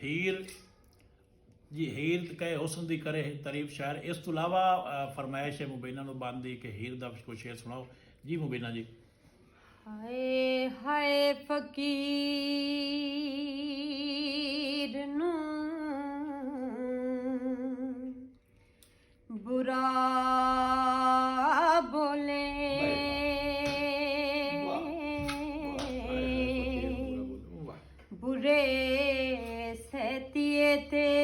ਹੀਰ जी हीर कहे हुस्न दी करे तारीफ शायर। इस तो इलावा फरमाइश है मुबीना नु बंद दी कि हीर दा कोई शेर सुनाओ जी मुबीना जी। हाय हाय फकीर नू बुरा बोले बुरे सहतिए तेरे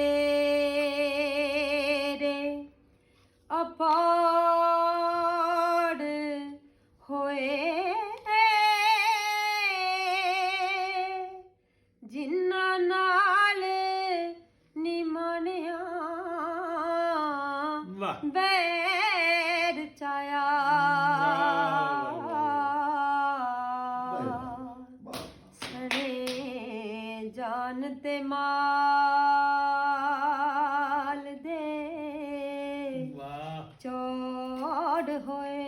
अपाड़ होए जिन्ना नाल निमनिया बैर चाया सने जानते माल दे चौड़ होए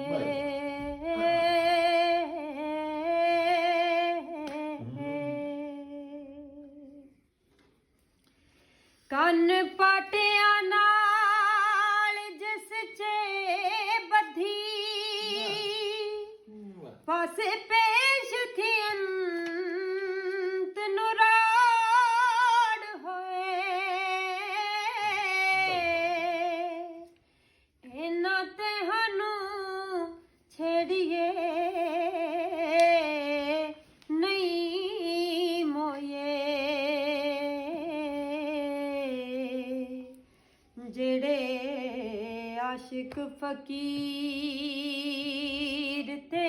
ਕੰਨ ਪਾਟਿਆਂ ਨਾਲ ਜਿਸ ਚੇ ਬੱਧੀ ਪਾਸੇ ਪੇਸ਼ ਥੀ ਅੰਤ ਨੂਰਾੜ ਹੋਏ ਇਹਨਾਂ ਤੇ ਸਾਨੂੰ ਛੇੜੀਏ ਨਹੀਂ ਮੋਏ ਜਿਹੜੇ ਆਸ਼ਿਕ ਫਕੀਰ ਤੇ